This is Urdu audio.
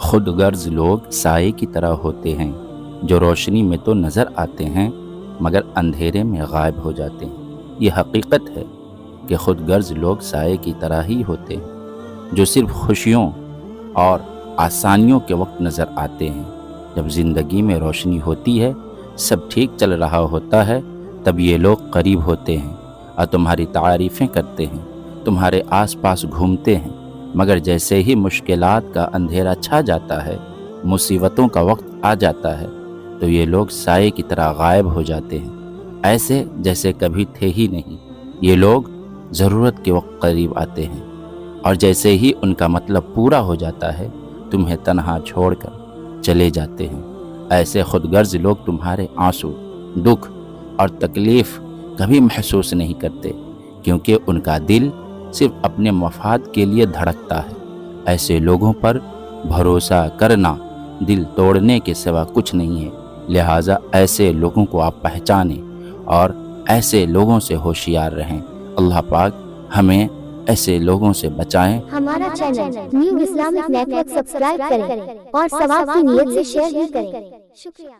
خود غرض لوگ سائے کی طرح ہوتے ہیں جو روشنی میں تو نظر آتے ہیں مگر اندھیرے میں غائب ہو جاتے ہیں۔ یہ حقیقت ہے کہ خود غرض لوگ سائے کی طرح ہی ہوتے ہیں جو صرف خوشیوں اور آسانیوں کے وقت نظر آتے ہیں۔ جب زندگی میں روشنی ہوتی ہے، سب ٹھیک چل رہا ہوتا ہے، تب یہ لوگ قریب ہوتے ہیں اور تمہاری تعریفیں کرتے ہیں، تمہارے آس پاس گھومتے ہیں، مگر جیسے ہی مشکلات کا اندھیرا چھا جاتا ہے، مصیبتوں کا وقت آ جاتا ہے، تو یہ لوگ سائے کی طرح غائب ہو جاتے ہیں، ایسے جیسے کبھی تھے ہی نہیں۔ یہ لوگ ضرورت کے وقت قریب آتے ہیں اور جیسے ہی ان کا مطلب پورا ہو جاتا ہے، تمہیں تنہا چھوڑ کر چلے جاتے ہیں۔ ایسے خود غرض لوگ تمہارے آنسو، دکھ اور تکلیف کبھی محسوس نہیں کرتے، کیونکہ ان کا دل صرف اپنے مفاد کے لیے دھڑکتا ہے۔ ایسے لوگوں پر بھروسہ کرنا دل توڑنے کے سوا کچھ نہیں ہے، لہٰذا ایسے لوگوں کو آپ پہچانیں اور ایسے لوگوں سے ہوشیار رہیں۔ اللہ پاک ہمیں ایسے لوگوں سے بچائیں۔ ہمارا channel new Islamic network subscribe کریں اور ثواب کی نیت سے شیئر بھی کریں۔ شکریہ۔